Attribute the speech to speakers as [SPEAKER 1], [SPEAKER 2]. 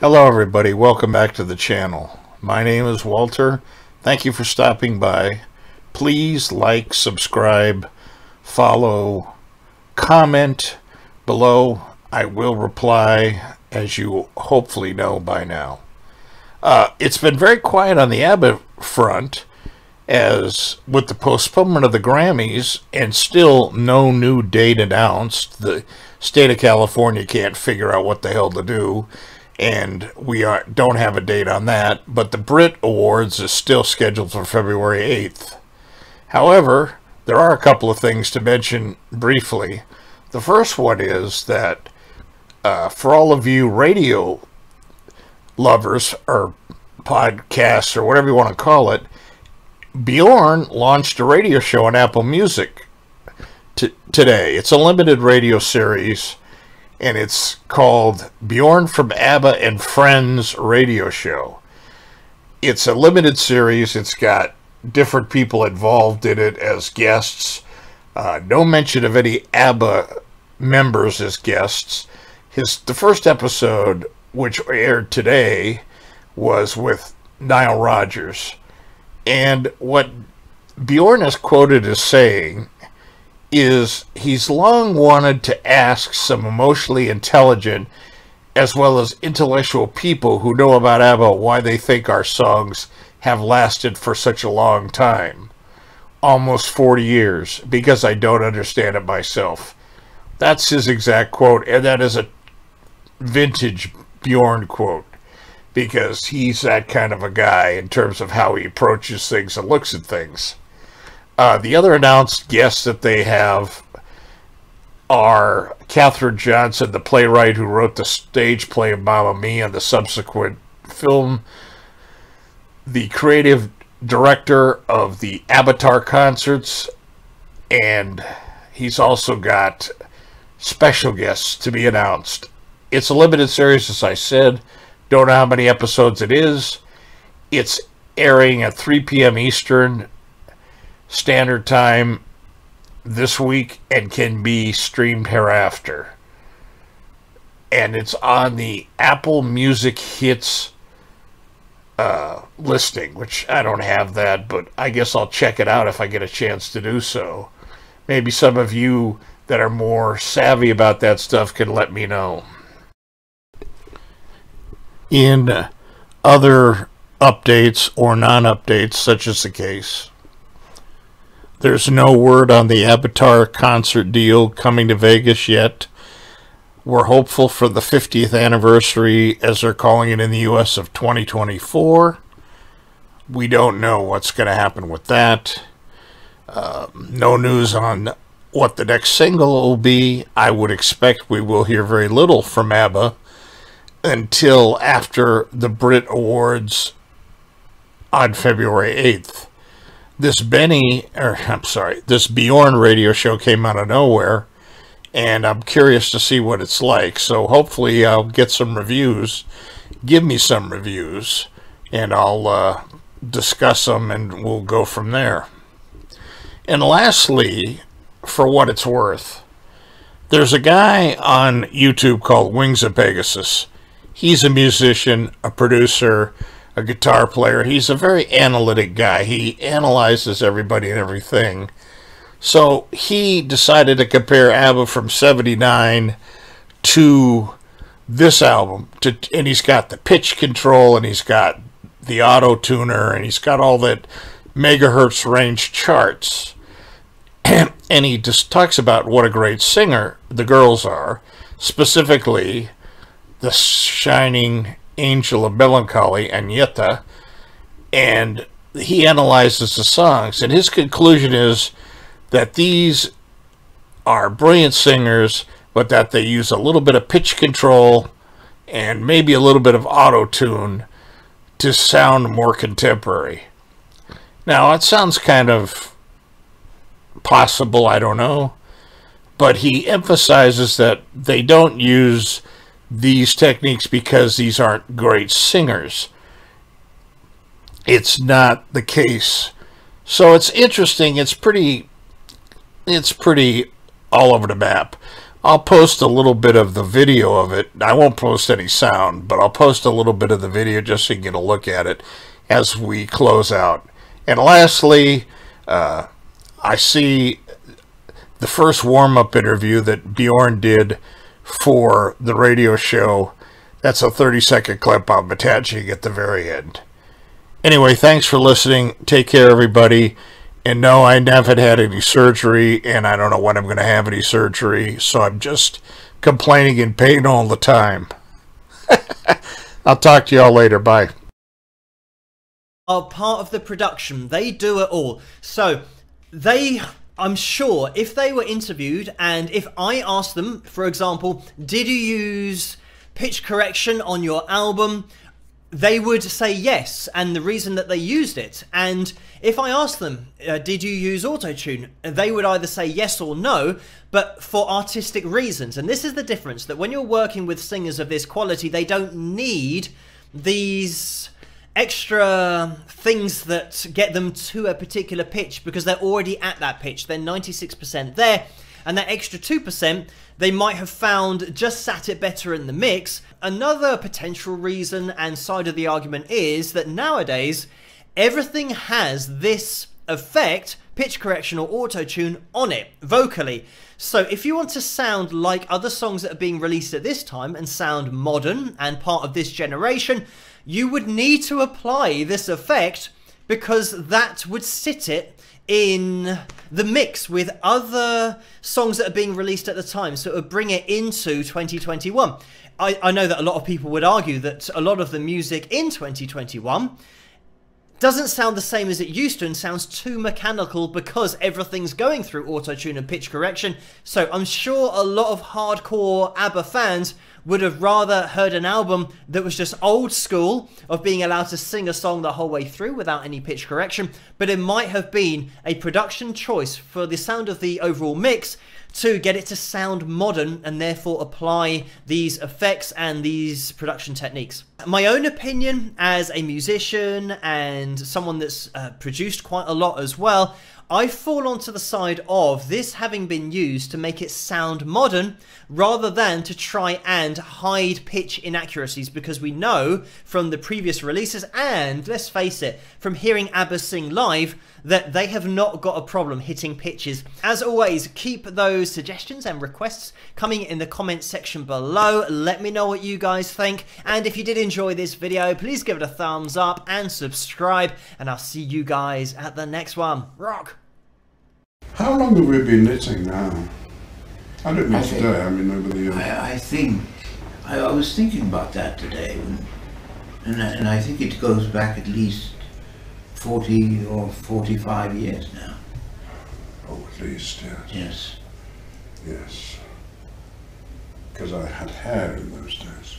[SPEAKER 1] Hello everybody, welcome back to the channel. My name is Walter. Thank you for stopping by. Please like, subscribe, follow, comment below. I will reply, as you hopefully know by now. It's been very quiet on the ABBA front, as with the postponement of the Grammys and still no new date announced. The state of California can't figure out what the hell to do, and we don't have a date on that, but the Brit Awards is still scheduled for February 8th. However, there are a couple of things to mention briefly. The first one is that for all of you radio lovers, or podcasts, or whatever you want to call it, Bjorn launched a radio show on Apple Music today. It's a limited radio series, and it's called Bjorn from ABBA and Friends Radio Show. It's a limited series. It's got different people involved in it as guests. No mention of any ABBA members as guests. The first episode, which aired today, was with Nile Rodgers. And what Bjorn is quoted as saying is he's long wanted to ask some emotionally intelligent as well as intellectual people who know about ABBA why they think our songs have lasted for such a long time. Almost 40 years, because I don't understand it myself. That's his exact quote, and that is a vintage Bjorn quote, because he's that kind of a guy in terms of how he approaches things and looks at things. The other announced guests that they have are Katherine Johnson, the playwright who wrote the stage play of Mamma Mia and the subsequent film, the creative director of the Avatar concerts, and he's also got special guests to be announced. It's a limited series, as I said. Don't know how many episodes it is. It's airing at 3 p.m. Eastern Standard Time this week and can be streamed hereafter. And it's on the Apple Music Hits listing, which I don't have that, but I guess I'll check it out if I get a chance to do so. Maybe some of you that are more savvy about that stuff can let me know. In other updates or non-updates, such as the case, there's no word on the Avatar concert deal coming to Vegas yet. We're hopeful for the 50th anniversary, as they're calling it in the U.S., of 2024. We don't know what's going to happen with that. No news on what the next single will be. I would expect we will hear very little from ABBA until after the Brit Awards on February 8th. This Bjorn radio show came out of nowhere, and I'm curious to see what it's like. So hopefully I'll get some reviews. Give me some reviews, and I'll discuss them, and we'll go from there. And lastly, for what it's worth, there's a guy on YouTube called Wings of Pegasus. He's a musician, a producer, a guitar player. He's a very analytic guy. He analyzes everybody and everything. So he decided to compare ABBA from '79 to this album. And he's got the pitch control, and he's got the auto tuner, and he's got all that megahertz range charts. And he just talks about what a great singer the girls are, specifically the shining angel of melancholy, Agneta, and he analyzes the songs, and his conclusion is that these are brilliant singers, but that they use a little bit of pitch control and maybe a little bit of auto-tune to sound more contemporary. Now, it sounds kind of possible, I don't know, but he emphasizes that they don't use these techniques because these aren't great singers. It's not the case. So it's interesting. It's pretty all over the map. I'll post a little bit of the video of it. I won't post any sound, but I'll post a little bit of the video just so you can get a look at it as we close out. And lastly, I see the first warm-up interview that Bjorn did for the radio show. That's a 30-second clip I'm attaching at the very end. Anyway, thanks for listening. Take care, everybody. And no, I haven't had any surgery, and I don't know when I'm going to have any surgery, so I'm just complaining in pain all the time. I'll talk to y'all later. Bye.
[SPEAKER 2] Are part of the production. They do it all. So I'm sure if they were interviewed and if I asked them, for example, did you use pitch correction on your album, they would say yes, and the reason that they used it. And if I asked them, did you use auto-tune, they would either say yes or no, but for artistic reasons. And this is the difference, that when you're working with singers of this quality, they don't need these extra things that get them to a particular pitch because they're already at that pitch. They're 96% there, and that extra 2% they might have found just sat it better in the mix. Another potential reason and side of the argument is that nowadays everything has this effect, pitch correction or auto-tune, on it vocally. So if you want to sound like other songs that are being released at this time and sound modern and part of this generation, you would need to apply this effect because that would sit it in the mix with other songs that are being released at the time, so it would bring it into 2021. I know that a lot of people would argue that a lot of the music in 2021 doesn't sound the same as it used to and sounds too mechanical because everything's going through auto-tune and pitch correction. So I'm sure a lot of hardcore ABBA fans would have rather heard an album that was just old school of being allowed to sing a song the whole way through without any pitch correction, but it might have been a production choice for the sound of the overall mix to get it to sound modern and therefore apply these effects and these production techniques. My own opinion as a musician and someone that's produced quite a lot as well, I fall onto the side of this having been used to make it sound modern rather than to try and hide pitch inaccuracies, because we know from the previous releases and, let's face it, from hearing ABBA sing live, that they have not got a problem hitting pitches. As always, keep those suggestions and requests coming in the comment section below. Let me know what you guys think, and if you did enjoy this video, please give it a thumbs up and subscribe, and I'll see you guys at the next one. Rock!
[SPEAKER 3] How long have we been knitting now? I don't mean today, I mean over the years.
[SPEAKER 4] I think, I was thinking about that today, and I think it goes back at least 40 or 45 years now.
[SPEAKER 3] Oh, at least, yes.
[SPEAKER 4] Yes.
[SPEAKER 3] Yes. Because I had hair in those days.